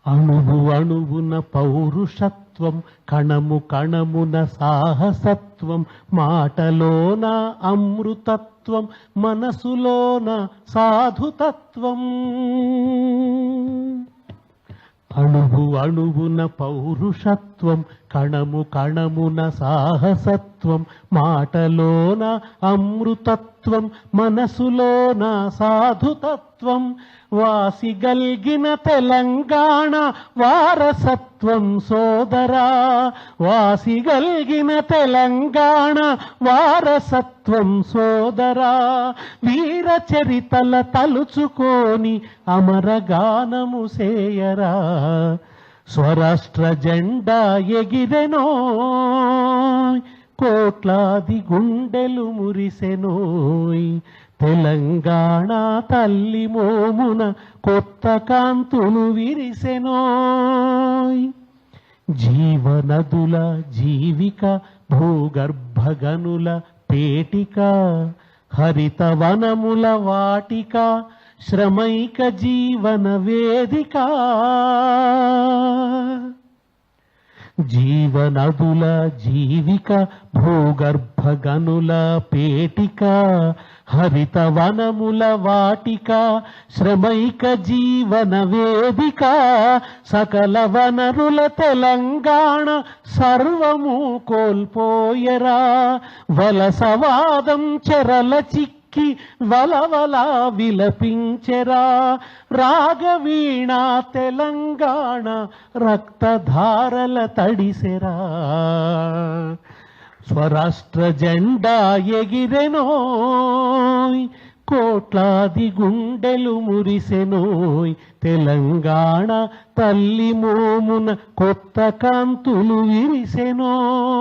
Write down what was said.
అణువు అణువున పౌరుషత్వం, కణము కణమున సాహసత్వం, మాటలోన అమృతత్వం, మనసులోన సాధుతత్వం. అణువు అణువున పౌరుషత్వం, కణము కణమున సాహసత్వం, మాటలోన అమృతత్వం, మనసులోన సాధుతత్వం. వాసిగల్గిన తెలంగాణ వారసత్వం సోదరా, వాసిగల్గిన తెలంగాణ వారసత్వం సోదరా. వీర చరితల తలుచుకొని అమరగానము సేయరా. స్వరాష్ట్ర జెండా ఎగిరెనోయ్, కోట్లాది గుండెలు మురిసెనోయ్. తెలంగాణ తల్లి మోమున కొత్త కాంతులు విరిసెనోయ్. జీవనదుల జీవిక, భూగర్భగనుల పేటిక, హరితవనముల వాటిక, శ్రమైక జీవన వేదిక. జీవనదుల జీవిక, భూగర్భగనుల పేటిక, హరితవనముల వాటిక, శ్రమైక జీవన వేదిక. సకల వనరుల తెలంగాణ సర్వము కోల్పోయరా. వలసవాదం చెరల చిక్కి వలవలా విలపించెరా. రాగవీణ తెలంగాణ రక్తధారల తడిసెరా. స్వరాష్ట్ర జెండా ఎగిరెనోయ్, కోట్లాది గుండెలు మురిసెనోయ్. తెలంగాణ తల్లి మోమున కొత్త కాంతులు విరిసెనోయ్.